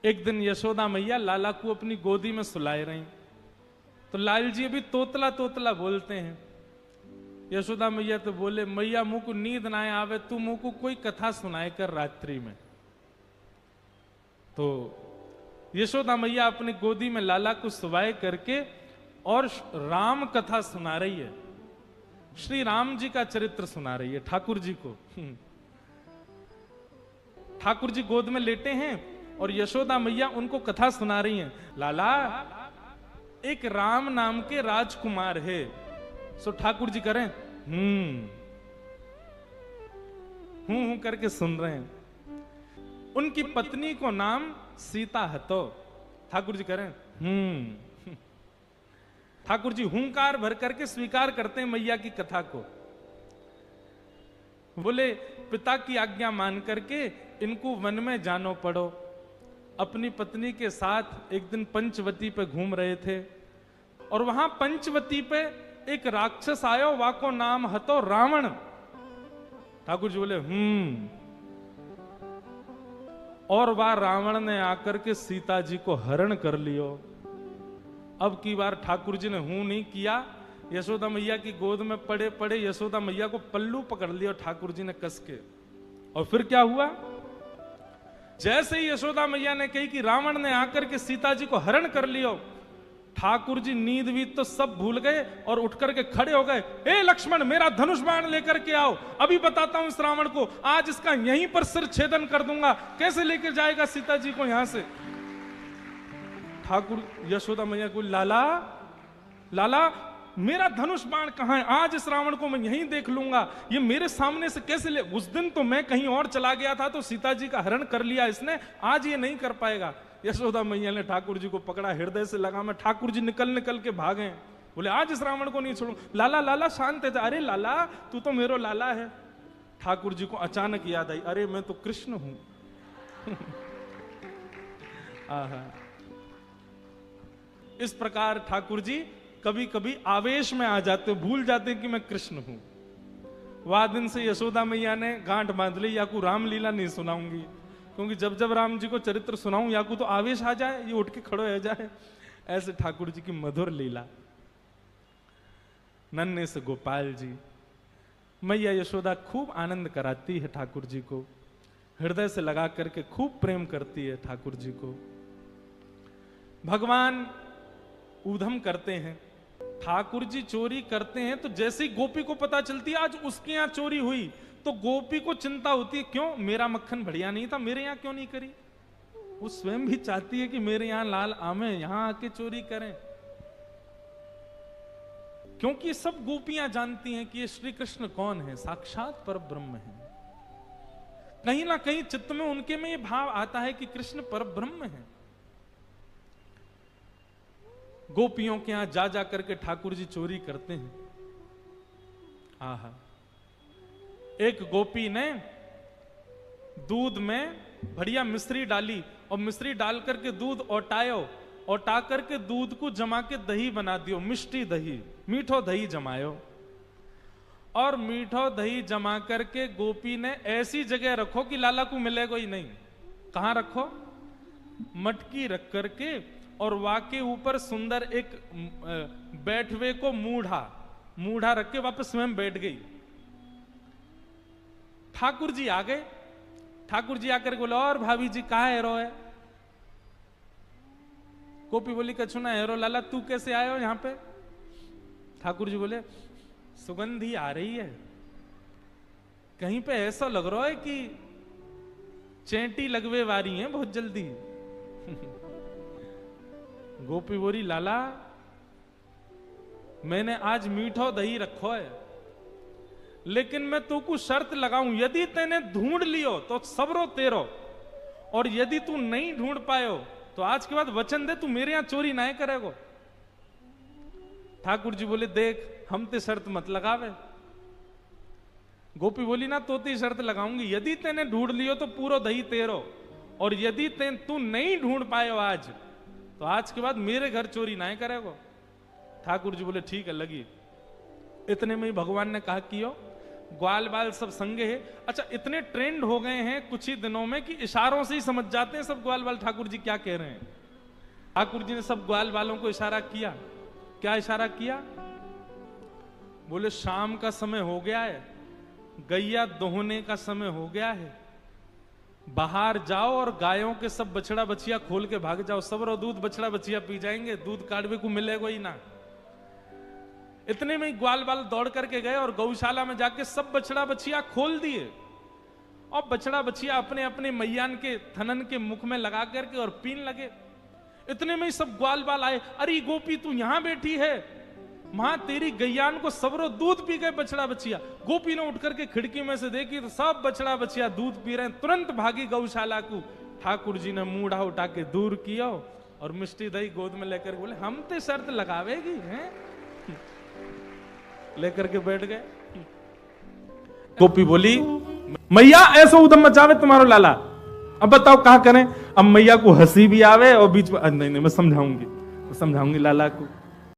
एक दिन यशोदा मैया लाला को अपनी गोदी में सुलाए रही, तो लाल जी अभी तोतला तोतला बोलते हैं। यशोदा मैया तो बोले, मैया मुंह को नींद ना आवे, तू मुंह को कोई कथा सुनाए कर रात्रि में। तो यशोदा मैया अपनी गोदी में लाला को सुवाए करके और राम कथा सुना रही है, श्री राम जी का चरित्र सुना रही है ठाकुर जी को। ठाकुर जी गोद में लेटे हैं और यशोदा मैया उनको कथा सुना रही हैं। लाला, एक राम नाम के राजकुमार है। सो ठाकुर जी करें हूं करके सुन रहे हैं। उनकी पत्नी को नाम सीता हतो। ठाकुर जी करें ठाकुर जी हुंकार भर करके स्वीकार करते हैं मैया की कथा को। बोले, पिता की आज्ञा मान करके इनको वन में जानो पड़ो। अपनी पत्नी के साथ एक दिन पंचवती पे घूम रहे थे और वहां पंचवती पे एक राक्षस आयो, वाको नाम हतो रावण। ठाकुर जी बोले और वह रावण ने आकर के सीता जी को हरण कर लियो। अब की बार ठाकुर जी ने हूं नहीं किया, यशोदा मैया की गोद में पड़े पड़े यशोदा मैया को पल्लू पकड़ लिया ठाकुर जी ने कस के। और फिर क्या हुआ, जैसे ही यशोदा मैया ने कही कि रावण ने आकर के सीता जी को हरण कर लियो, ठाकुर जी नींद वीत तो सब भूल गए और उठ करके खड़े हो गए। ए लक्ष्मण, मेरा धनुष बाण लेकर के आओ, अभी बताता हूं इस रावण को, आज इसका यहीं पर सिर छेदन कर दूंगा। कैसे लेकर जाएगा सीता जी को यहां से? ठाकुर यशोदा मैया को, लाला लाला, मेरा धनुष बाण कहां है? आज इस रावण को मैं यहीं देख लूंगा, ये मेरे सामने से कैसे ले? उस दिन तो मैं कहीं और चला गया था तो सीता जी का हरण कर लिया इसने, आज ये नहीं कर पाएगा। यशोदा मैया ने ठाकुर जी को पकड़ा, हृदय से लगा में। ठाकुर जी निकल निकल के भागे, बोले आज इस रावण को नहीं छोड़ू। लाला लाला शांत है। अरे लाला, तू तो मेरो लाला है। ठाकुर जी को अचानक याद आई, अरे मैं तो कृष्ण हूं। इस प्रकार ठाकुर जी कभी कभी आवेश में आ जाते, भूल जाते कि मैं कृष्ण हूं। वह दिन से यशोदा मैया ने गांठ बांध ली, या को रामलीला नहीं सुनाऊंगी, क्योंकि जब जब राम जी को चरित्र सुनाऊं या को तो आवेश आ जाए, ये उठ के खड़ो हो जाए। ऐसे ठाकुर जी की मधुर लीला। नन्हे से गोपाल जी, मैया यशोदा खूब आनंद कराती है ठाकुर जी को, हृदय से लगा करके खूब प्रेम करती है ठाकुर जी को। भगवान ऊधम करते हैं, ठाकुर जी चोरी करते हैं, तो जैसे ही गोपी को पता चलती है आज उसके यहां चोरी हुई, तो गोपी को चिंता होती है, क्यों मेरा मक्खन बढ़िया नहीं था, मेरे यहां क्यों नहीं करी? वो स्वयं भी चाहती है कि मेरे यहां लाल आमे, यहां आके चोरी करें। क्योंकि सब गोपियां जानती हैं कि ये श्री कृष्ण कौन है, साक्षात पर ब्रह्म है। कहीं ना कहीं चित्त में उनके में ये भाव आता है कि कृष्ण पर ब्रह्म है। गोपियों के यहां जा जा करके ठाकुर जी चोरी करते हैं। आहा, एक गोपी ने दूध में बढ़िया मिश्री डाली और मिश्री डाल करके दूध ओटायो, ओटा करके दूध को जमा के दही बना दियो, मिष्टी दही, मीठो दही जमायो। और मीठो दही जमा करके गोपी ने ऐसी जगह रखो कि लाला को मिलेगा ही नहीं। कहां रखो? मटकी रख करके, और वाके ऊपर सुंदर एक बैठवे को मूढ़ा रख के वापस स्वयं बैठ गई। ठाकुर जी आ गए। ठाकुर जी आकर बोले, और भाभी जी कहा हेरो है? गोपी बोली, कछु ना हेरो लाला, तू कैसे आए हो यहां पे? ठाकुर जी बोले, सुगंधी आ रही है, कहीं पे ऐसा लग रहा है कि चेंटी लगवे वारी है बहुत जल्दी। गोपी बोली, लाला मैंने आज मीठो दही रखो है, लेकिन मैं तू को शर्त लगाऊं, यदि तेने ढूंढ लियो तो सबरो तेरो, और यदि तू नहीं ढूंढ पायो तो आज के बाद वचन दे तू मेरे यहां चोरी ना करेगो। ठाकुर जी बोले, देख हम ते शर्त मत लगावे। गोपी बोली, ना तो ती शर्त लगाऊंगी, यदि तेने ढूंढ लियो तो पूरा दही तेरो, और यदि तू नहीं ढूंढ पायो आज, तो आज के बाद मेरे घर चोरी ना करेगो। ठाकुर जी बोले, ठीक है लगी। इतने में ही भगवान ने कहा, कियो ग्वाल बाल सब संगे है। अच्छा, इतने ट्रेंड हो गए हैं कुछ ही दिनों में कि इशारों से ही समझ जाते हैं सब ग्वाल बाल ठाकुर जी क्या कह रहे हैं। ठाकुर जी ने सब ग्वाल बालों को इशारा किया। क्या इशारा किया? बोले शाम का समय हो गया है, गैया दोहने का समय हो गया है, बाहर जाओ और गायों के सब बछड़ा बछिया खोल के भाग जाओ, सब रो दूध बछड़ा बछिया पी जाएंगे, दूध काढ़वे को मिलेगा ही ना। इतने में ही ग्वाल बाल दौड़ करके गए और गौशाला में जाके सब बछड़ा बछिया खोल दिए और बछड़ा बछिया अपने अपने मैयान के थनन के मुख में लगा करके और पीन लगे। इतने में ही सब ग्वाल बाल आए, अरे गोपी तू यहां बैठी है, मां तेरी गैयान को सबरो दूध पी गए बछड़ा बछिया। गोपी ने उठ करके खिड़की में से देखी तो सब बछड़ा बछिया दूध पी रहे हैं, तुरंत भागी गौशाला को। ठाकुर जी ने मूढ़ा उठा के दूर किया और मिष्टी दही गोद में लेकर बोले हम ते शर्त लगावेगी हैं, लेकर के बैठ गए। गोपी बोली मैया ऐसा उदम मचावे तुम्हारो लाला, अब बताओ कहा करें। अब मैया को हंसी भी आवे और बीच में नहीं मैं समझाऊंगी लाला को।